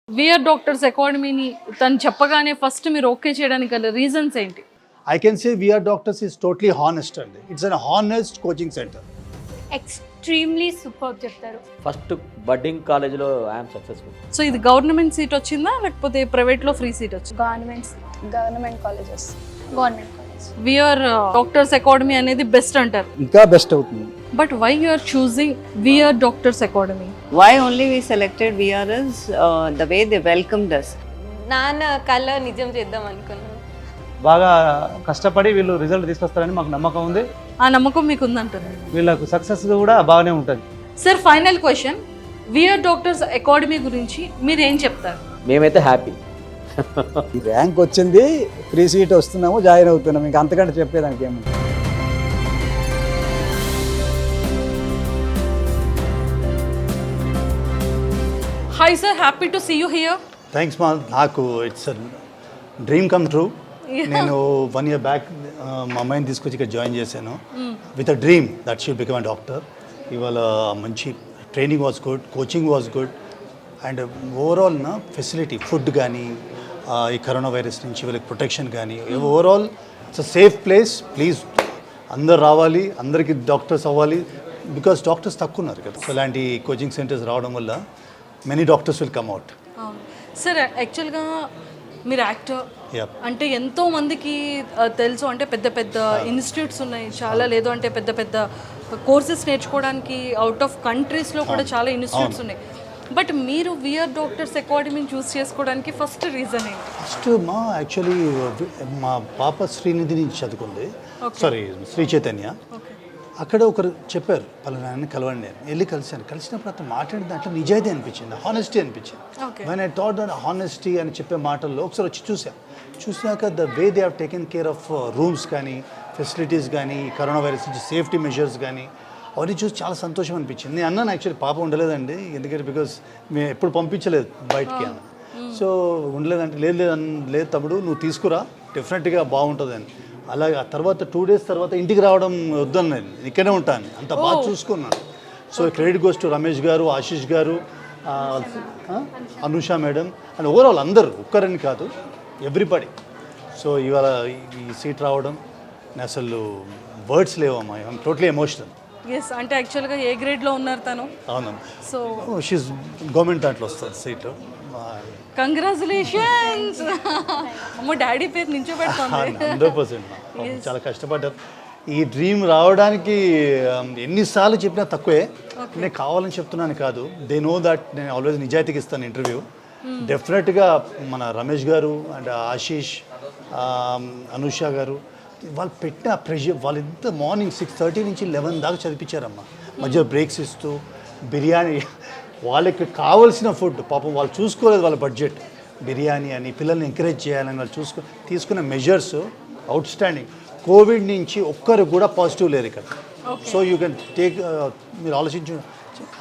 VR doctors అకాడమీని తను చెప్పగానే first మీరు ఓకే చేయడానికి గల రీజన్స్ ఏంటి? I can say VR Doctors is totally honest and it's an honest coaching center. Extremely super చెప్తారు. ఫస్ట్ బడ్డింగ్ కాలేజ్లో ఐఎమ్ సక్సెస్ఫుల్. సో ఇది గవర్నమెంట్ సీట్ వచ్చిందా లేకపోతే ప్రైవేట్లో ఫ్రీ సీట్ వచ్చిందా? Government colleges government college. VR doctors academy అనేది best అంటారు. ఇంకా బెస్ట్ అవుతుంది. But why you are choosing VR doctors academy? Why only we selected VR is the way they welcomed us. నాన్న కళ నిజం చేద్దాం అనుకున్నాను. బాగా కష్టపడి వీళ్ళు రిజల్ట్ తీసుకొస్తారని మాకు నమ్మకం ఉంది. ఆ నమ్మకం మీకు ఉందంటారు. వీళ్ళకు సక్సెస్ కూడా బాగానే ఉంటుంది. Sir final question, VR doctors academy గురించి మీరు ఏం చెప్తారు? మేమైతే హ్యాపీ. ఈ ర్యాంక్ వచ్చింది, ఫ్రీ సీట్ వస్తున్నాము, జాయిన్ అవుతున్నాము, ఇంకా అంతకంటే చెప్పేదానికి ఏముంది. Hi sir, happy to see you here. Thanks మా, నాకు ఇట్స్ డ్రీమ్ కమ్ ట్రూ. నేను 1 year బ్యాక్ మా అమ్మాయిని తీసుకొచ్చి ఇక్కడ జాయిన్ చేశాను with a dream that she become a doctor. ఇవాళ మంచి training was good, coaching was good and overall నా ఫెసిలిటీ ఫుడ్ కానీ ఈ కరోనా వైరస్ నుంచి వీళ్ళకి ప్రొటెక్షన్ కానీ overall it's a safe place. Please అందరు రావాలి, అందరికీ డాక్టర్స్ అవ్వాలి, బికాస్ డాక్టర్స్ తక్కువ ఉన్నారు కదా. సో ఇలాంటి కోచింగ్ సెంటర్స్ రావడం వల్ల many doctors will come out. Sir యాక్చువల్గా మీరు యాక్టర్ Yep. అంటే ఎంతో మందికి తెలుసు, అంటే పెద్ద పెద్ద ఇన్స్టిట్యూట్స్ ఉన్నాయి చాలా, లేదు అంటే పెద్ద పెద్ద కోర్సెస్ నేర్చుకోవడానికి అవుట్ ఆఫ్ కంట్రీస్లో కూడా చాలా ఇన్స్టిట్యూట్స్ ఉన్నాయి. బట్ మీరు విఆర్ డాక్టర్స్ అకాడమీని చూస్ చేసుకోవడానికి ఫస్ట్ రీజన్ ఏంటి? ఫస్ట్ మా యాక్చువల్లీ మా పాప శ్రీనిధి నుంచి చదువుకుంది, సారీ శ్రీ చైతన్య. అక్కడ ఒకరు చెప్పారు పలానా కలవండి, నేను వెళ్ళి కలిశాను. కలిసినప్పుడు అతను మాట్లాడిన దాంట్లో నిజాయితీ అనిపించింది, హానెస్టీ అనిపించింది. When I thought that honesty అని చెప్పే మాటల్లో ఒకసారి వచ్చి చూసాక the way they have taken care of rooms కానీ ఫెసిలిటీస్ కానీ కరోనా వైరస్ నుంచి సేఫ్టీ మెజర్స్ కానీ అవన్నీ చూసి చాలా సంతోషం అనిపించింది. నేను అన్నాను యాక్చువల్లీ పాప ఉండలేదండి, ఎందుకంటే బికాస్ మేము ఎప్పుడు పంపించలేదు బయటికి అన్న. సో ఉండలేదంటే లేదు తమ్ముడు నువ్వు తీసుకురా, డెఫినెట్గా బాగుంటుంది అని. అలాగే ఆ తర్వాత 2 days తర్వాత ఇంటికి రావడం వద్దని, నేను ఇక్కడే ఉంటాను, అంత బాగా చూసుకున్నాను. So credit goes to Ramesh గారు, ఆశీష్ గారు, అనుష మేడం అండ్ ఓవరాల్ అందరూ, ఒక్కరని కాదు, ఎవ్రీబడి. సో ఇవాళ ఈ సీట్ రావడం అసలు వర్డ్స్ లేవమ్మా, ఐఎమ్ టోటలీ ఎమోషనల్. ఎస్, అంటే యాక్చువల్గా ఏ గ్రేడ్లో ఉన్నారు తను? అవును, సో షీస్ గవర్నమెంట్ దాంట్లో వస్తుంది సీటు. కంగ్రాచులేషన్స్. అమ్మ డాడీ పేరు నించోబెడుతుంది. 100% చాలా కష్టపడ్డారు. ఈ డ్రీమ్ రావడానికి ఎన్నిసార్లు చెప్పినా తక్కువే. నేను కావాలని చెప్తున్నాను కాదు, దే నో దట్ నేను ఆల్వేస్ నిజాయితీకి ఇస్తాను ఇంటర్వ్యూ. డెఫినెట్గా మన రమేష్ గారు అండ్ ఆశీష్, అనుష గారు వాళ్ళు పెట్టిన ప్రెషర్, వాళ్ళు ఎంత మార్నింగ్ 6:30 నుంచి 11 దాకా చదివించారమ్మా, మధ్య బ్రేక్స్ ఇస్తూ బిర్యానీ, వాళ్ళకి కావాల్సిన ఫుడ్ పాపం వాళ్ళు చూసుకోలేదు, వాళ్ళ బడ్జెట్ బిర్యానీ అని, పిల్లల్ని ఎంకరేజ్ చేయాలని వాళ్ళు తీసుకున్న మెజర్స్ అవుట్ స్టాండింగ్. కోవిడ్ నుంచి ఒక్కరు కూడా పాజిటివ్ లేరు ఇక్కడ. సో యూ కెన్ టేక్, మీరు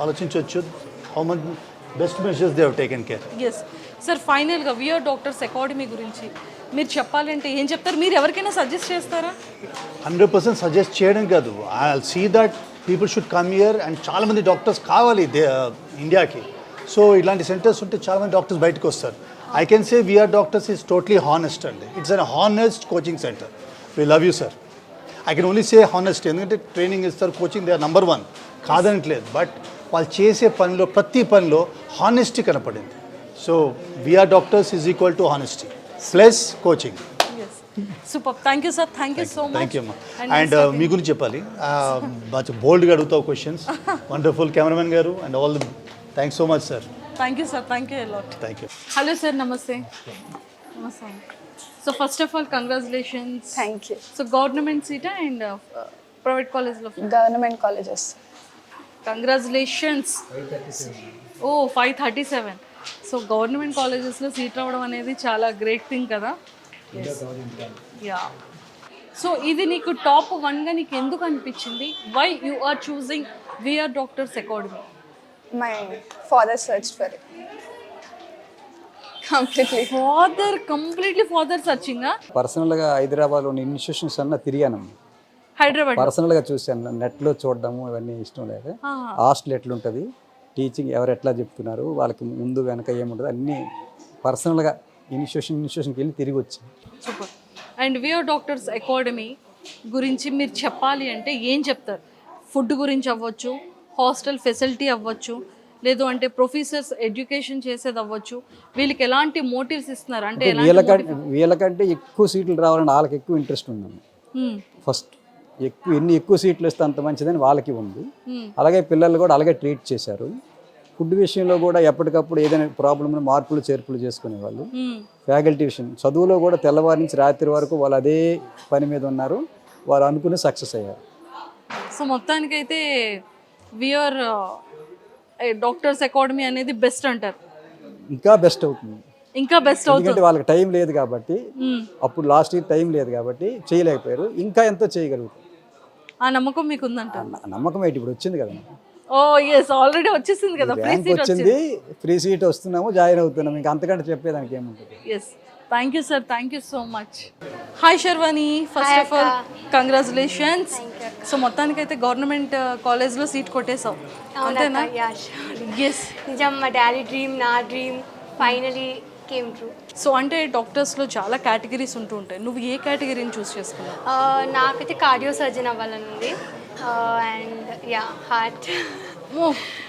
ఆలోచించవచ్చు how much best measures they have taken care. Yes sir, ఫైనల్గా విఆర్ డాక్టర్స్ అకాడమీ గురించి మీరు చెప్పాలంటే ఏం చెప్తారు? మీరు ఎవరికైనా సజెస్ట్ చేస్తారా? 100% సజెస్ట్ చేయడం కాదు, I see that people should come here and చాలామంది డాక్టర్స్ కావాలి ఇండియాకి. సో ఇలాంటి సెంటర్స్ ఉంటే చాలామంది డాక్టర్స్ బయటకు వస్తారు. I can say VR doctors is totally honest అండి, it's an honest coaching centre. We love you sir. I can only say honest, ఎందుకంటే ట్రైనింగ్ ఇస్తారు, కోచింగ్, దే ఆర్ నంబర్ 1 కాదనట్లేదు. బట్ వాళ్ళు చేసే పనిలో, ప్రతి పనిలో హానెస్టీ కనపడింది. So VR doctors is equal to honesty plus coaching. Super, thank you sir, thank you so much. Thank you అమ్మా. అండ్ మీ గురించి చెప్పాలి, బాగా బోల్డ్గా అడుగుతావు క్వశ్చన్స్. వండర్ఫుల్ కెమెరామెన్ గారు and all the thanks so much sir. Thank you sir, thank you a lot. Thank you. Hello sir, నమస్తే. నమస్తే. So first of all congratulations. Thank you. So government సీటా అండ్ ప్రైవేట్ కాలేజ్లో? Government colleges. Congratulations. ఓ 537. So government కాలేజెస్లో seat రావడం అనేది చాలా great thing కదా. Yeah. So ఇది నీకు టాప్ 1గా నీకు ఎందుకు అనిపించింది? Why you are choosing VR doctors academy? My father search for it completely. Father సర్చింగా? పర్సనల్గా హైదరాబాద్లోని ఇన్స్టిట్యూషన్స్ అన్న తిరిగాను, హైదరాబాద్ పర్సనల్గా చూశాను. నెట్లో చూడడము ఇవన్నీ ఇష్టం లేదు. హాస్టల్ ఎట్లుంటుంది, టీచింగ్ ఎవరు ఎట్లా చెప్తున్నారు, వాళ్ళకి ముందు వెనక ఏముంటుంది అన్నీ పర్సనల్గా ఇన్స్టిట్యూషన్కి వెళ్ళి తిరిగి వచ్చాను. Super. And VR doctors academy గురించి మీరు చెప్పాలి అంటే ఏం చెప్తారు? ఫుడ్ గురించి అవ్వచ్చు, హాస్టల్ ఫెసిలిటీ అవ్వచ్చు, లేదు అంటే ప్రొఫెసర్స్ ఎడ్యుకేషన్ చేసేది అవ్వచ్చు, వీళ్ళకి ఎలాంటి మోటివ్స్ ఇస్తున్నారు అంటే వీళ్ళకంటే ఎక్కువ సీట్లు రావాలని వాళ్ళకి ఎక్కువ ఇంట్రెస్ట్ ఉందండి. ఫస్ట్ ఎక్కువ సీట్లు ఇస్తే అంత మంచిదని వాళ్ళకి ఉంది. అలాగే పిల్లలు కూడా అలాగే ట్రీట్ చేశారు. ఫుడ్ విషయంలో కూడా ఎప్పటికప్పుడు ఏదైనా ప్రాబ్లమ్ మార్పులు చేర్పులు చేసుకునేవాళ్ళు. ఫ్యాకల్టీ విషయం చదువులో కూడా తెల్లవారి నుంచి రాత్రి వరకు వాళ్ళు అదే పని మీద ఉన్నారు, వాళ్ళు అనుకుని సక్సెస్ అయ్యారు. సో మొత్తానికైతే విఆర్ డాక్టర్స్ అకాడమీ అనేది బెస్ట్ అంటారు. ఇంకా బెస్ట్ అవుతుంది, ఇంకా బెస్ట్ అవుతుంది. ఎందుకంటే వాళ్ళకి టైం లేదు కాబట్టి, అప్పుడు లాస్ట్ ఇయర్ టైం లేదు కాబట్టి చేయలేకపోయారు. ఇంకా ఎంతో చేయగలుగుతారు. ఆ నమ్మకం మీకు ఉందంట? నమ్మకం ఏంటి, ఇప్పుడు వచ్చింది కదా, ఓ ఎస్ ఆల్రెడీ వచ్చేసింది కదా, ఫ్రీ ర్యాంక్ సీట్ వచ్చింది, ఫ్రీ సీట్ వస్తున్నాము, జాయిన్ అవుతున్నాము, ఇంకా అంతకంటే చెప్పేదానికి ఏముంటుంది. Yes, thank you sir, thank you so much. Hi Sharvani, first of all congratulations. So మొత్తానికైతే గవర్నమెంట్ కాలేజ్లో సీట్ కొట్టేసావు అంతేనా? ఎస్, నిజం, మా డాడీ డ్రీమ్, నా dream finally came true. So అంటే డాక్టర్స్లో చాలా కేటగిరీస్ ఉంటూ ఉంటాయి, నువ్వు ఏ కేటగిరీని చూస్ చేసుకున్నావు? నాకైతే కార్డియో సర్జన్ అవ్వాలని ఉంది. And yeah, heart.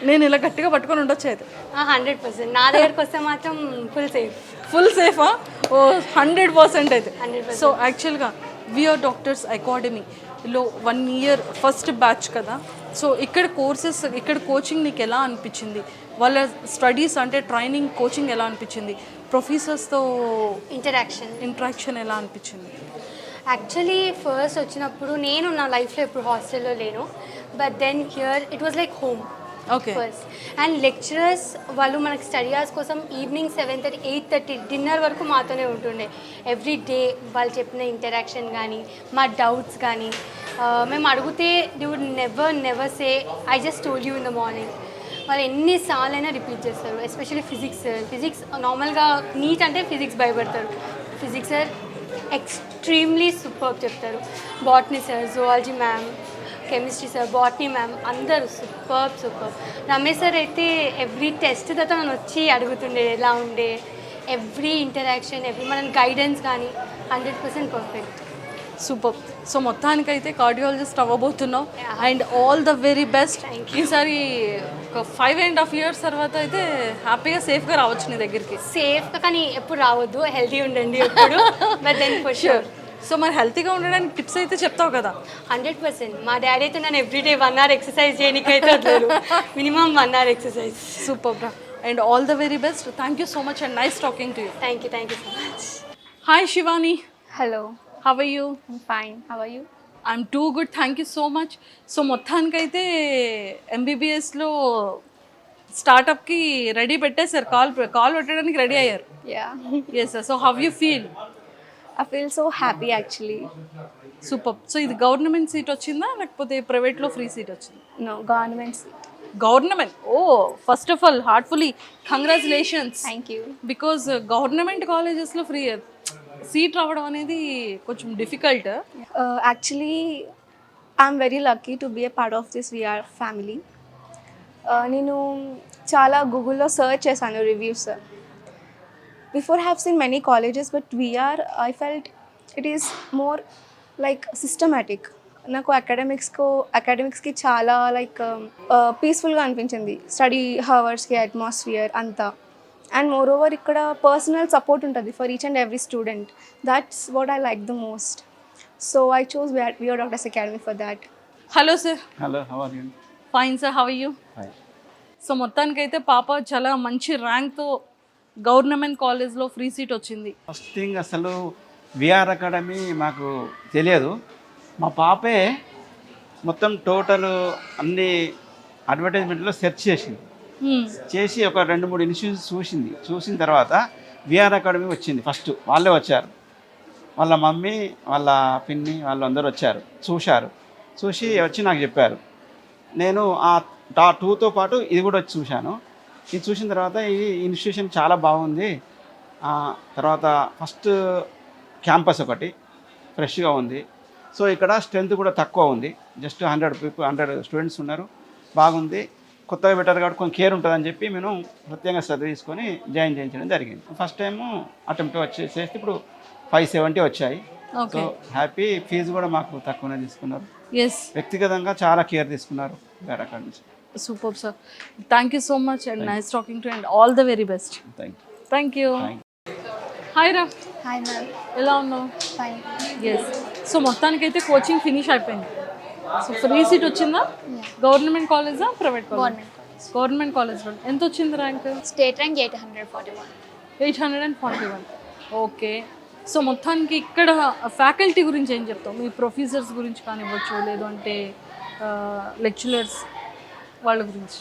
నేను ఇలా గట్టిగా పట్టుకొని ఉండొచ్చు అయితే. 100%. నా దగ్గరకు వస్తే మాత్రం ఫుల్ సేఫ్. ఫుల్ సేఫా? ఓ 100% అయితే. 100%. సో యాక్చువల్గా విఆర్ డాక్టర్స్ అకాడమీలో 1 year ఫస్ట్ బ్యాచ్ కదా, సో ఇక్కడ కోర్సెస్, ఇక్కడ కోచింగ్ నీకు ఎలా అనిపించింది? వాళ్ళ స్టడీస్ అంటే ట్రైనింగ్, కోచింగ్ ఎలా అనిపించింది? ప్రొఫెసర్స్తో ఇంటరాక్షన్ ఎలా అనిపించింది? యాక్చువల్లీ ఫస్ట్ వచ్చినప్పుడు నేను నా లైఫ్లో ఎప్పుడు హాస్టల్లో లేను, but then here it was like home. Okay. First and lecturers వాళ్ళు మనకి స్టడీ అవర్స్ కోసం ఈవినింగ్ 7:30, 8:30 డిన్నర్ వరకు మాతోనే ఉంటుండే. ఎవ్రీ డే వాళ్ళు చెప్పిన ఇంటరాక్షన్ కానీ, మా డౌట్స్ కానీ, మేము అడిగితే they would never say I just told you in the morning. వాళ్ళు ఎన్నిసార్లు అయినా రిపీట్ చేస్తారు. ఎస్పెషల్లీ ఫిజిక్స్ నార్మల్గా నీట్ అంటే ఫిజిక్స్ భయపడతారు. ఫిజిక్స్ సార్ ఎక్స్ట్రీమ్లీ సూపర్ చెప్తారు. Botany sir, zoology ma'am, chemistry sir, botany ma'am అందరూ సూపర్. రమేష్ సార్ అయితే ఎవ్రీ టెస్ట్ తర్వాత మనం వచ్చి అడుగుతుండే ఎలా ఉండే, ఎవ్రీ ఇంటరాక్షన్, మన గైడెన్స్ కానీ 100% పర్ఫెక్ట్. సూపర్. సో మొత్తానికైతే కార్డియాలజిస్ట్ అవ్వబోతున్నావు and all the very best. ఈసారి ఒక 5.5 years తర్వాత అయితే హ్యాపీగా సేఫ్గా రావచ్చు నీ దగ్గరికి. సేఫ్గా కానీ ఎప్పుడు రావద్దు, హెల్తీ ఉండండి ఎప్పుడు. But then for sure. So మరి హెల్తీగా ఉండడానికి టిప్స్ అయితే చెప్తావు కదా? 100%. మా డాడీ అయితే నన్ను ఎవ్రీడే 1 hour ఎక్సర్సైజ్ చేయడానికైతే వదలరు. Minimum 1 hour exercise. Super bro, and all the very best. Thank you so much and nice talking to you. Thank you so much. Hi Shivani, hello, how are you? Fine, how are you? I'm too good, thank you so much. So మొత్తానికైతే ఎంబీబీఎస్లో స్టార్టప్కి ready పెట్టేశారు, call పెట్టడానికి ready అయ్యారు. Yeah, yes sir. So how you feel? I feel so happy actually. Super. So ఇది government seat వచ్చిందా లేకపోతే ప్రైవేట్లో ఫ్రీ సీట్ వచ్చిందా? No, government seat. Government. Oh, first of all heartfully congratulations. Thank you. Because government కాలేజెస్లో free seat రావడం అనేది కొంచెం difficult. Actually I'm very lucky to be a part of this VR family. నేను చాలా గూగుల్లో search చేశాను reviews. Before have seen many colleges, but VR I felt it is more like systematic. నాకు అకాడమిక్స్కి చాలా లైక్ పీస్ఫుల్గా అనిపించింది, స్టడీ హవర్స్కి, అట్మాస్ఫియర్ అంతా. అండ్ మోర్ ఓవర్ ఇక్కడ పర్సనల్ సపోర్ట్ ఉంటుంది for each and every student. That's what I like the most. So I choose VR doctors academy for that. Hello sir. Hello, how are you? Fine sir, how are you? So మొత్తానికైతే పాప చాలా మంచి ర్యాంక్తో government కాలేజ్లో free seat వచ్చింది. First thing అసలు VR academy మాకు తెలియదు. మా పాపే మొత్తం టోటల్ అన్ని అడ్వర్టైజ్మెంట్లో సెర్చ్ చేసి ఒక 2-3 ఇన్స్టిట్యూట్స్ చూసిన తర్వాత విఆర్ అకాడమీ వచ్చింది. ఫస్ట్ వాళ్ళే వచ్చారు, వాళ్ళ మమ్మీ, వాళ్ళ పిన్ని, వాళ్ళు అందరూ వచ్చారు, చూసి వచ్చి నాకు చెప్పారు. నేను ఆ 2తో పాటు ఇది కూడా వచ్చి చూశాను. ఇది చూసిన తర్వాత ఈ ఇన్స్టిట్యూషన్ చాలా బాగుంది. తర్వాత ఫస్ట్ క్యాంపస్ ఒకటి ఫ్రెష్గా ఉంది. సో ఇక్కడ స్ట్రెంత్ కూడా తక్కువ ఉంది, జస్ట్ 100 స్టూడెంట్స్ ఉన్నారు, బాగుంది. కొత్తగా పెట్టారు కాబట్టి కొంచెం కేర్ ఉంటుందని చెప్పి మేము ప్రత్యేకంగా శ్రద్ధ తీసుకొని జాయిన్ చేయించడం జరిగింది. ఫస్ట్ టైము అటెంప్ట్ చేస్తే ఇప్పుడు 570 వచ్చాయి. So happy. ఫీజు కూడా మాకు తక్కువనే తీసుకున్నారు. ఎస్, వ్యక్తిగతంగా చాలా కేర్ తీసుకున్నారు వేరే అక్కడ నుంచి. Super sir. Thank you so much and nice talking to and all the very best. Thank you. Thank you. Hi రా, హాయ్ మ్యామ్. ఎలా ఉన్నావు? ఫైన్. ఎస్. సో మొత్తానికైతే కోచింగ్ ఫినిష్ అయిపోయింది. సో ఫ్రీ సీట్ వచ్చిందా? గవర్నమెంట్ కాలేజా, private college? Government కాలేజ్లో. ఎంత వచ్చింది rank? State rank 841. 841. Okay. So మొత్తానికి ఇక్కడ ఫ్యాకల్టీ గురించి ఏం చెప్తావు? మీ ప్రొఫెసర్స్ గురించి కానివ్వచ్చు, లేదు అంటే లెక్చరర్స్ వాళ్ళ గురించి.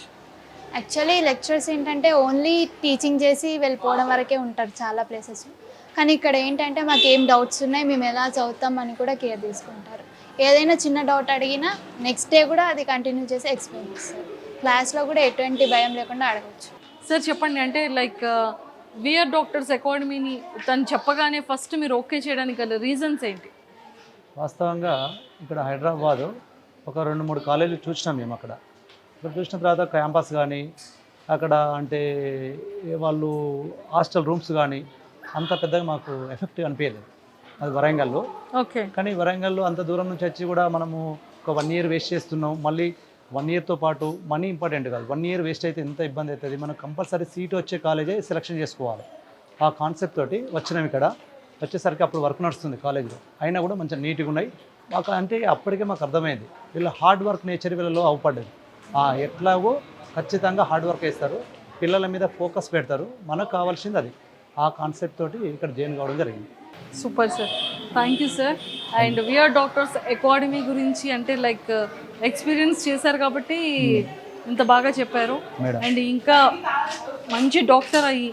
యాక్చువల్లీ లెక్చరర్స్ ఏంటంటే ఓన్లీ టీచింగ్ చేసి వెళ్ళిపోవడం వరకే ఉంటారు చాలా ప్లేసెస్. కానీ ఇక్కడ ఏంటంటే మాకు ఏం డౌట్స్ ఉన్నాయి, మేము ఎలా చదువుతాం అని కూడా కేర్ తీసుకుంటారు. ఏదైనా చిన్న డౌట్ అడిగినా నెక్స్ట్ డే కూడా అది కంటిన్యూ చేసి ఎక్స్ప్లెయిన్ చేస్తారు. క్లాస్లో కూడా ఎటువంటి భయం లేకుండా అడగచ్చు. సార్ చెప్పండి, అంటే లైక్ విఆర్ డాక్టర్స్ అకాడమీని తను చెప్పగానే ఫస్ట్ మీరు ఓకే చేయడానికి గల రీజన్స్ ఏంటి? వాస్తవంగా ఇక్కడ హైదరాబాదు ఒక 2-3 కాలేజీలు చూసినాం మేము. అక్కడ చూసిన తర్వాత క్యాంపస్ కానీ అక్కడ అంటే వాళ్ళు హాస్టల్ రూమ్స్ కానీ అంత పెద్దగా మాకు ఎఫెక్టివ్ అనిపించలేదు. అది వరంగల్లో. ఓకే. కానీ వరంగల్లో అంత దూరం నుంచి వచ్చి కూడా మనము ఒక 1 year వేస్ట్ చేస్తున్నాం. మళ్ళీ 1 yearతో పాటు మనీ ఇంపార్టెంట్ కాదు. 1 year వేస్ట్ అయితే ఎంత ఇబ్బంది అవుతుంది. మనం కంపల్సరీ సీట్ వచ్చే కాలేజే సెలెక్షన్ చేసుకోవాలి. ఆ కాన్సెప్ట్ తోటి వచ్చినాం. ఇక్కడ వచ్చేసరికి అప్పుడు వర్క్ నడుస్తుంది కాలేజీలో, అయినా కూడా మంచిగా నీట్గా ఉన్నాయి మాకు. అంటే అప్పటికే మాకు అర్థమైంది వీళ్ళ హార్డ్ వర్క్ నేచర్ వీళ్ళలో అవపడ్డది. ఎట్లాగో ఖచ్చితంగా హార్డ్ వర్క్ వేస్తారు, పిల్లల మీద ఫోకస్ పెడతారు. మనకు కావాల్సింది అది. ఆ కాన్సెప్ట్ తోటి ఇక్కడ జాయిన్ కావడం జరిగింది. Super sir, thank you sir. And VR doctors academy గురించి అంటే లైక్ ఎక్స్పీరియన్స్ చేశారు కాబట్టి ఇంత బాగా చెప్పారు. అండ్ ఇంకా మంచి డాక్టర్ అయ్యి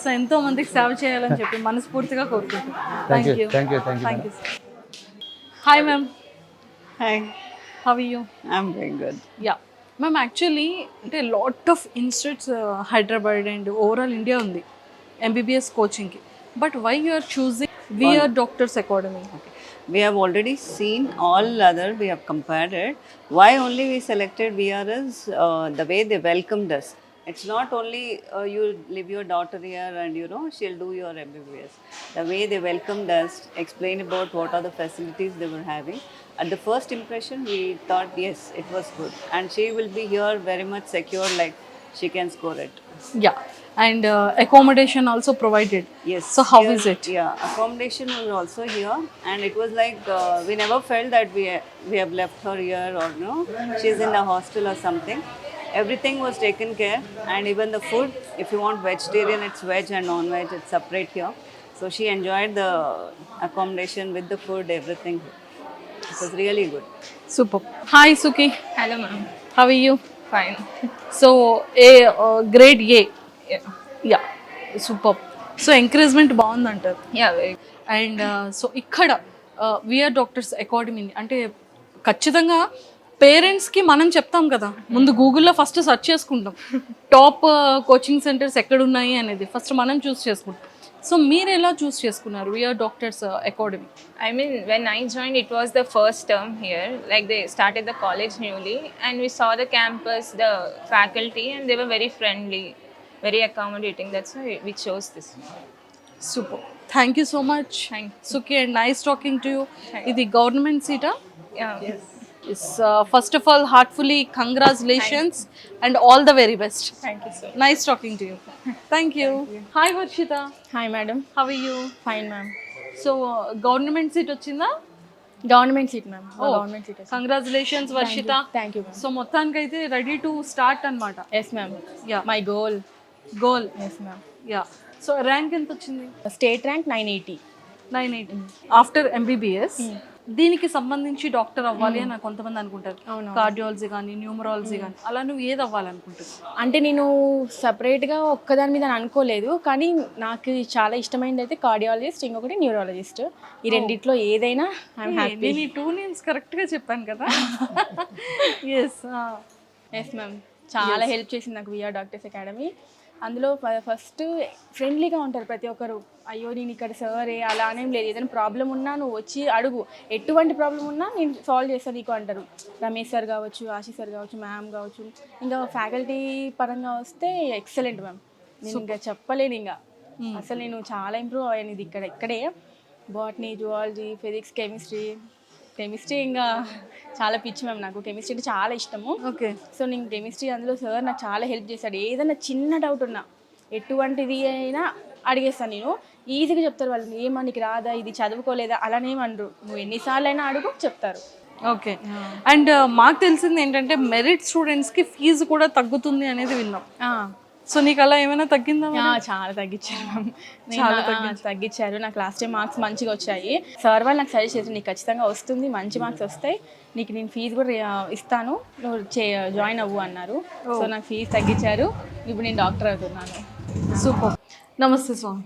సో ఎంతో మందికి సేవ చేయాలని చెప్పి మనస్ఫూర్తిగా కోరుకుంటున్నాను. Thank you. Thank you. Thank you sir. Hi ma'am. Hi, how are you? I'm very good. Yeah ma'am, actually అంటే lot of institutes Hyderabad and overall India ఉంది ఎంబీబీఎస్ కోచింగ్కి. But why you are choosing VR doctors academy? We have already seen all other, we have compared it. Why only we selected VR is the way they welcomed us. It's not only you leave your daughter here and she'll do your MBBS. The way they welcomed us, explain about what are the facilities they were having. At the first impression, we thought yes, it was good, and she will be here very much secure, like she can score it. Yeah and accommodation also provided. Yes. So how here- is it? Yeah, accommodation was also here, and it was like we never felt that we have left her here or she's in a hostel or something. Everything was taken care, and even the food, if you want vegetarian, it's veg, and non-veg, it's separate here. So she enjoyed the accommodation with the food, everything. It was really good. Super. Hi Sukhi, hello ma'am. How are you? Fine. So A grade A. Yeah super. So encouragement బాగుందంటారు. Yeah very. And so ఇక్కడ VR doctors అకాడమీని అంటే ఖచ్చితంగా పేరెంట్స్కి మనం చెప్తాం కదా, ముందు గూగుల్లో ఫస్ట్ సెర్చ్ చేసుకుంటాం టాప్ కోచింగ్ సెంటర్స్ ఎక్కడ ఉన్నాయి అనేది ఫస్ట్ మనం చూస్ చేసుకుంటాం. సో మీరు ఎలా చూస్ చేసుకున్నారు VR doctors academy? I mean, when I joined, it was the first term here. Like they started the college newly, and we saw the campus, the faculty, and they were very friendly, very accommodating. That's why we chose this. Super. Thank you so much Sukhi and nice talking to you. ఇది government సీటా? Yeah. First of all heartfully congratulations and all the very best. Thank you so much. Nice talking to you. Thank you. Hi Varshitha. Hi madam. How are you? Fine ma'am. So government seat వచ్చిందా? Government seat ma'am. Government seat. Congratulations Varshitha. Thank you ma'am. So మొత్తానికైతే ready to start అనమాట. Yes ma'am. Yeah my goal. Goal. Yes ma'am. Yeah. So rank ఎంత వచ్చింది? State rank 980. 980 after MBBS. దీనికి సంబంధించి doctor అవ్వాలి అని కొంతమంది అనుకుంటారు, కార్డియాలజీ కానీ న్యూమరాలజీ కానీ. అలా నువ్వు ఏది అవ్వాలనుకుంటున్నావు? అంటే నేను సపరేట్గా ఒక్కదాని మీద అనుకోలేదు, కానీ నాకు చాలా ఇష్టమైనది అయితే కార్డియాలజిస్ట్, ఇంకొకటి న్యూరాలజిస్ట్. ఈ రెండిట్లో ఏదైనా ఐఎమ్ హ్యాపీ. నేను ఈ 2 నేమ్స్ కరెక్ట్గా చెప్పాను కదా? ఎస్. Yes ma'am. చాలా హెల్ప్ చేసింది నాకు విఆర్ డాక్టర్స్ అకాడమీ. అందులో ఫస్ట్ ఫ్రెండ్లీగా ఉంటారు ప్రతి ఒక్కరు. అయ్యో నేను ఇక్కడ సరే అలా అనేం లేదు, ఏదైనా ప్రాబ్లం ఉన్నా నువ్వు వచ్చి అడుగు, ఎటువంటి ప్రాబ్లం ఉన్నా నేను సాల్వ్ చేస్తాను నీకు అంటారు. రమేష్ సార్ కావచ్చు, ఆశీష్ సార్ కావచ్చు, మ్యామ్ కావచ్చు. ఇంకా ఫ్యాకల్టీ పరంగా వస్తే ఎక్సలెంట్ మ్యామ్. నేను ఇంకా చెప్పలేను, ఇంకా అసలు నేను చాలా ఇంప్రూవ్ అయ్యాను. ఇది ఇక్కడే బాటనీ, జువాలజీ, ఫిజిక్స్, కెమిస్ట్రీ ఇంకా చాలా పిచ్చి మ్యామ్. నాకు కెమిస్ట్రీ అంటే చాలా ఇష్టము. ఓకే. సో నేను కెమిస్ట్రీ అందులో సార్ నాకు చాలా హెల్ప్ చేశాడు. ఏదైనా చిన్న డౌట్ ఉన్నా ఎటువంటిది అయినా అడిగేస్తాను నేను, ఈజీగా చెప్తారు వాళ్ళు. ఏమో నీకు రాదా, ఇది చదువుకోలేదా అలానేమనరు, నువ్వు ఎన్నిసార్లు అయినా అడుగు చెప్తారు. ఓకే. అండ్ మాకు తెలిసింది ఏంటంటే మెరిట్ స్టూడెంట్స్కి ఫీజు కూడా తగ్గుతుంది అనేది విన్నాం. సో నీకు అలా ఏమైనా తగ్గిందా? చాలా తగ్గించారు మ్యామ్. చాలా తగ్గించారు. నాకు లాస్ట్ టైం మార్క్స్ మంచిగా వచ్చాయి. సార్ వాళ్ళు నాకు సజెస్ట్ చేశారు, నీకు ఖచ్చితంగా వస్తుంది, మంచి మార్క్స్ వస్తాయి, నీకు నేను ఫీజు కూడా ఇస్తాను, నువ్వు జాయిన్ అవ్వు అన్నారు. సో నాకు ఫీజు తగ్గించారు. ఇప్పుడు నేను డాక్టర్ అవుతున్నాను. సూపర్. నమస్తే Swamy.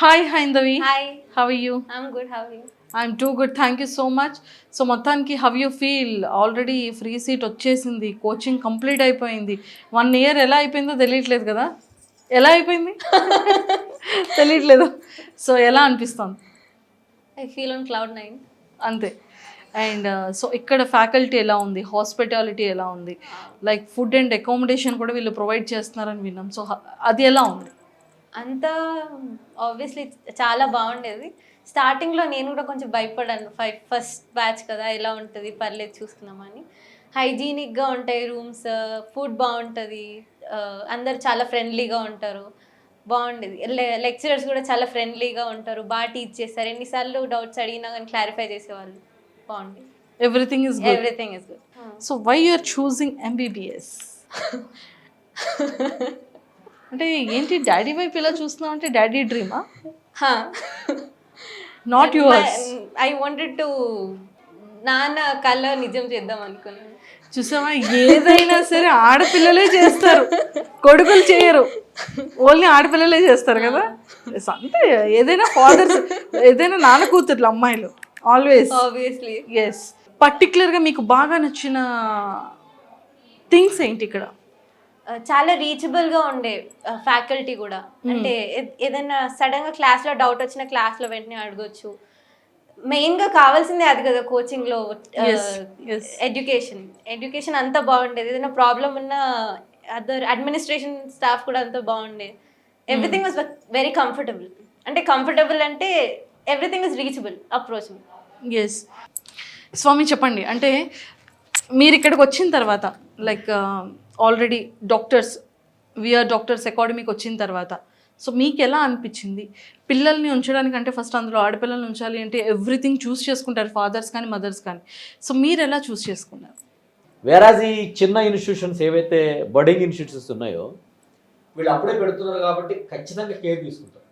Hi Haindavi. Hi, how are you? I'm good, how are you? I'm too good, thank you so much. So మొత్తానికి how you feel? Already free seat వచ్చేసింది, కోచింగ్ కంప్లీట్ అయిపోయింది. 1 year ఎలా అయిపోయిందో తెలియట్లేదు కదా? ఎలా అయిపోయింది తెలియట్లేదు. సో ఎలా అనిపిస్తుంది? I feel on cloud 9. అంతే. అండ్ సో ఇక్కడ ఫ్యాకల్టీ ఎలా ఉంది, హాస్పిటాలిటీ ఎలా ఉంది, లైక్ ఫుడ్ అండ్ అకామిడేషన్ కూడా వీళ్ళు ప్రొవైడ్ చేస్తున్నారని విన్నాం. సో అది ఎలా ఉంది? అంతా ఆబ్వియస్లీ చాలా బాగుండేది. స్టార్టింగ్లో నేను కూడా కొంచెం భయపడాను, ఫస్ట్ బ్యాచ్ కదా, ఎలా ఉంటుంది, పర్లేదు చూసుకున్నామని. హైజీనిక్గా ఉంటాయి రూమ్స్, ఫుడ్ బాగుంటుంది, అందరు చాలా ఫ్రెండ్లీగా ఉంటారు, బాగుండేది. లెక్చరర్స్ కూడా చాలా ఫ్రెండ్లీగా ఉంటారు, బాగా టీచ్ చేస్తారు. ఎన్నిసార్లు డౌట్స్ అడిగినా కానీ క్లారిఫై చేసేవాళ్ళు. బాగుంది. Everything is good. Everything is good. So why you are choosing MBBS? అంటే ఏంటి డాడీ వైపు ఇలా చూస్తున్నావు? అంటే డాడీ డ్రీమా? Not yours. I wanted to, నాన్న కళ నిజం చేద్దాం అనుకున్నాను. చూసావా, ఏదైనా సరే ఆడపిల్లలే చేస్తారు, కొడుకులు చేయరు, ఓన్లీ ఆడపిల్లలే చేస్తారు కదా. అంటే ఏదైనా ఫాదర్స్, ఏదైనా నాన్న కూతుర్లు అమ్మాయిలు ఆల్వేస్. ఆబ్వియస్లీ. ఎస్. పర్టికులర్గా మీకు బాగా నచ్చిన థింగ్స్ ఏంటి ఇక్కడ? చాలా రీచబుల్గా ఉండే ఫ్యాకల్టీ కూడా. అంటే ఏదైనా సడన్గా క్లాస్లో డౌట్ వచ్చిన క్లాస్లో వెంటనే అడగొచ్చు. మెయిన్గా కావాల్సిందే అది కదా కోచింగ్లో, ఎడ్యుకేషన్ అంతా బాగుండేది. ఏదైనా ప్రాబ్లం ఉన్న అదర్ అడ్మినిస్ట్రేషన్ స్టాఫ్ కూడా అంతా బాగుండే. Everything was very comfortable. అంటే కంఫర్టబుల్ అంటే everything is reachable, approachable. Yes. Swamy చెప్పండి, అంటే మీరు ఇక్కడికి వచ్చిన తర్వాత like already doctors, VR doctors అకాడమీకి వచ్చిన తర్వాత సో మీకు ఎలా అనిపించింది? పిల్లల్ని ఉంచడానికి అంటే ఫస్ట్ అందులో ఆడపిల్లల్ని ఉంచాలి అంటే ఎవ్రీథింగ్ చూస్ చేసుకుంటారు ఫాదర్స్ కానీ మదర్స్ కానీ. సో మీరు ఎలా చూస్ చేసుకున్నారు? వేరాజ్ ఈ చిన్న ఇన్స్టిట్యూషన్స్ ఏవైతే బడ్డింగ్ ఇన్స్టిట్యూషన్స్ ఉన్నాయో వీళ్ళు అప్పుడే పెడుతున్నారు కాబట్టి ఖచ్చితంగా కేర్ తీసుకుంటారు.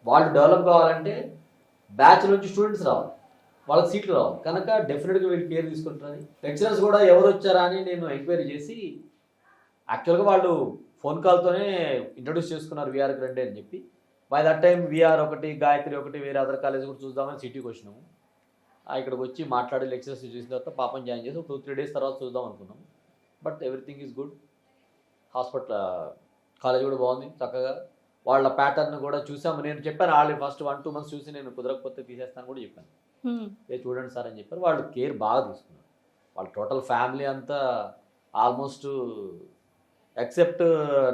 వాళ్ళు డెవలప్ కావాలంటే బ్యాచ్ నుంచి స్టూడెంట్స్ రావాలి, వాళ్ళకి సీట్లు రావాలి, కనుక డెఫినెట్గా వీళ్ళు కేర్ తీసుకుంటారని. లెక్చరర్స్ కూడా ఎవరు వచ్చారా అని నేను ఎంక్వైరీ చేసి, యాక్చువల్గా వాళ్ళు ఫోన్ కాల్తోనే ఇంట్రడ్యూస్ చేసుకున్నారు వీఆర్కి రండి అని చెప్పి. బై దట్ టైం వీఆర్ ఒకటి, గాయత్రి ఒకటి, వేరే అదర్ కాలేజ్ కూడా చూద్దామని సిటీకి వచ్చినాము. ఇక్కడికి వచ్చి మాట్లాడి లెక్చరర్స్ చూసిన తర్వాత పాపం జాయిన్ చేసి 2-3 days తర్వాత చూద్దాం అనుకున్నాం. But everything is good. Hospital college కూడా బాగుంది చక్కగా. వాళ్ళ ప్యాటర్న్ కూడా చూసాము. నేను చెప్పాను ఆల్రెడీ ఫస్ట్ 1-2 months చూసి నేను కుదరకపోతే తీసేస్తాను కూడా చెప్పాను. చూడండి సార్ అని చెప్పారు. వాళ్ళు కేర్ బాగా తీసుకున్నారు. వాళ్ళ టోటల్ ఫ్యామిలీ అంతా ఆల్మోస్ట్ ఎక్సెప్ట్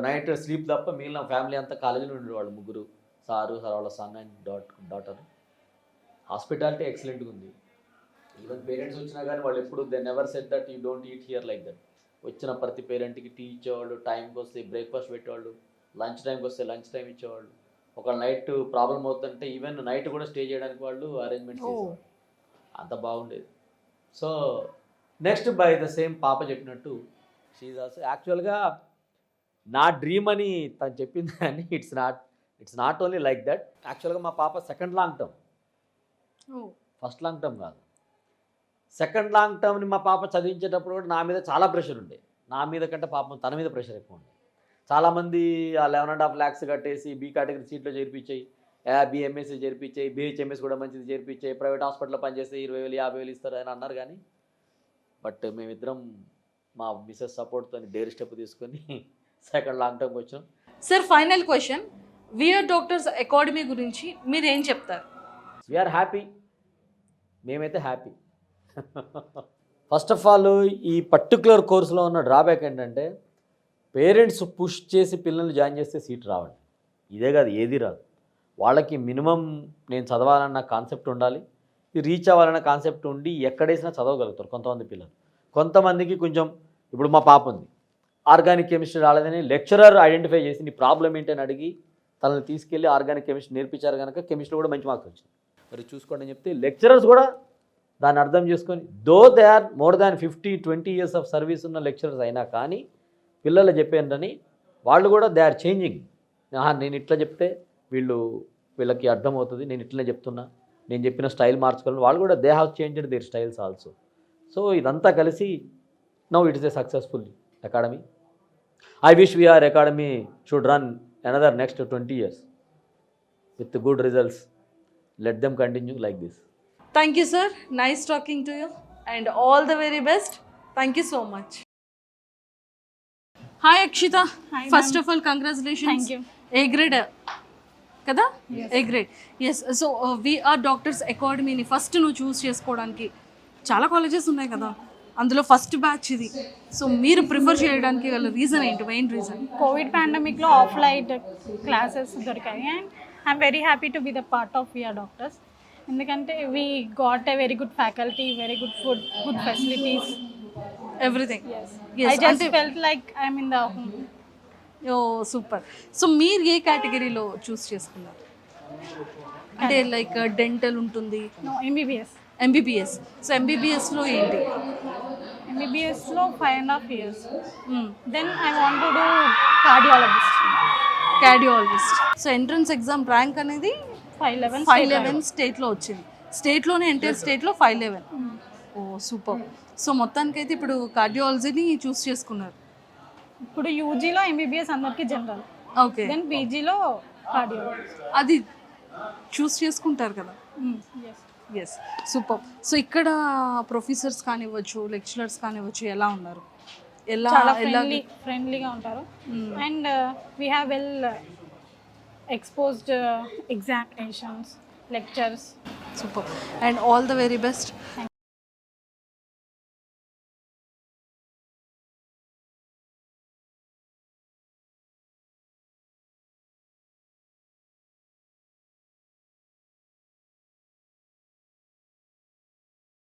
నైట్ స్లీప్ తప్ప మిగిలిన ఫ్యామిలీ అంతా కాలేజీలో ఉండేది. వాళ్ళు ముగ్గురు, సార్ వాళ్ళ సన్ అండ్ డాటర్. హాస్పిటాలిటీ ఎక్సలెంట్గా ఉంది. ఈవెన్ పేరెంట్స్ వచ్చినా కానీ వాళ్ళు ఎప్పుడు they never said that you don't eat here like that. వచ్చిన ప్రతి పేరెంట్కి టీ ఇచ్చేవాళ్ళు, టైంకి వస్తే బ్రేక్ఫాస్ట్ పెట్టేవాళ్ళు, లంచ్ టైంకి వస్తే లంచ్ టైం ఇచ్చేవాళ్ళు. ఒక నైట్ ప్రాబ్లం అవుతుందంటే ఈవెన్ నైట్ కూడా స్టే చేయడానికి వాళ్ళు అరేంజ్మెంట్స్ చేసేవాళ్ళు. అంత బాగుండేది. So next by the same పాప చెప్పినట్టు షీజ్ ఆల్సో యాక్చువల్గా నా డ్రీమ్ అని తను చెప్పింది కానీ it's not only like that. యాక్చువల్గా మా పాప second long term, first long term కాదు, సెకండ్ లాంగ్ టర్మ్ని మా పాప చదివించేటప్పుడు కూడా నా మీద చాలా ప్రెషర్ ఉండే. నా మీద కంటే పాపం తన మీద ప్రెషర్ ఎక్కువ ఉండే. చాలామంది ఆ 11.5 lakhs కట్టేసి బీ కేటగిరీ సీట్లో చేర్పించాయి, BMS చేర్పించాయి, BHMS కూడా మంచిది చేర్పించాయి, ప్రైవేట్ హాస్పిటల్లో పనిచేస్తే 20,000 50,000 ఇస్తారు అని అన్నారు. కానీ బట్ మేమిద్దరం మా మిసెస్ సపోర్ట్తో డేర్ స్టెప్ తీసుకొని సెకండ్ లాంగ్ టర్మ్కి వచ్చాం. Sir final question, VR doctors academy గురించి మీరు ఏం చెప్తారు? వీఆర్ హ్యాపీ, మేమైతే హ్యాపీ. ఫస్ట్ ఆఫ్ ఆల్ ఈ పర్టికులర్ కోర్సులో ఉన్న డ్రాబ్యాక్ ఏంటంటే పేరెంట్స్ పుష్ చేసి పిల్లల్ని జాయిన్ చేస్తే సీట్ రావండి. ఇదే కాదు, ఏది రాదు. వాళ్ళకి మినిమం నేను చదవాలన్న కాన్సెప్ట్ ఉండాలి, ఇది రీచ్ అవ్వాలన్న కాన్సెప్ట్ ఉండి ఎక్కడేసినా చదవగలుగుతారు కొంతమంది పిల్లలు. కొంతమందికి కొంచెం, ఇప్పుడు మా పాప ఉంది, ఆర్గానిక్ కెమిస్ట్రీ రాలేదని లెక్చరర్ ఐడెంటిఫై చేసి నీ ప్రాబ్లం ఏంటని అడిగి తనని తీసుకెళ్ళి ఆర్గానిక్ కెమిస్ట్రీ నేర్పించారు కనుక కెమిస్ట్రీ కూడా మంచి మార్క్స్ వచ్చింది. మరి చూసుకోండి అని చెప్తే లెక్చరర్స్ కూడా దాన్ని అర్థం చేసుకొని, though they are more than 50-20 years of service ఉన్న లెక్చరర్స్ అయినా కానీ పిల్లలు చెప్పేంటని వాళ్ళు కూడా దే ఆర్ చేంజింగ్. నేను ఇట్లా చెప్తే వీళ్ళకి అర్థమవుతుంది, నేను ఇట్లనే చెప్తున్నా, నేను చెప్పిన స్టైల్ మార్చుకోవాలని వాళ్ళు కూడా they have changed their styles also. So ఇదంతా కలిసి now it is a successful academy. I wish VR academy should run another next 20 years with good results. Let them continue like this. Thank you, sir. Nice talking to you and all the very best. Thank you so much. Hi Akshita. Hi, First of all, congratulations. Thank you. A grade kada? Yes. A grade. Yes. So we are Doctors Academy ni first nu choose chesukodaniki chaala colleges unnai kada, అందులో first batch ఇది. So మీరు prefer చేయడానికి గల reason ఏంటి, main reason? Covid పాండమిక్లో offline classes దొరికాయి and I'm very happy to be the part of VR doctors. ఎందుకంటే we got a very good faculty, very good food, good facilities, everything. I just felt like I'm in the home. Oh super. So మీరు ఏ కేటగిరీలో choose చేసుకున్నారు? అంటే like dental ఉంటుంది, MBBS. MBBS. So ఎంబీబీఎస్లో ఏంటి? ఎంబీబీఎస్లో 5.5 years. Then I want to do cardiologist. So entrance exam rank అనేది 511 స్టేట్లో వచ్చింది. స్టేట్లోనే ఎంటైర్ స్టేట్లో 511. ఓ సూపర్. సో మొత్తానికైతే ఇప్పుడు కార్డియాలజీని చూస్ చేసుకున్నారు. ఇప్పుడు యూజీలో ఎంబీబీఎస్ అందరికీ జనరల్, ఓకే. దెన్ పీజీలో కార్డియాలజీ. అది చూస్ చేసుకుంటారు కదా. Yes, super. సో ఇక్కడ ప్రొఫెసర్స్ కానివ్వచ్చు, లెక్చరర్స్ కానివ్వచ్చు, ఎలా ఉన్నారు? చాలా ఫ్రెండ్లీగా ఉంటారు and we have well exposed examinations, lectures. Super and all the very best.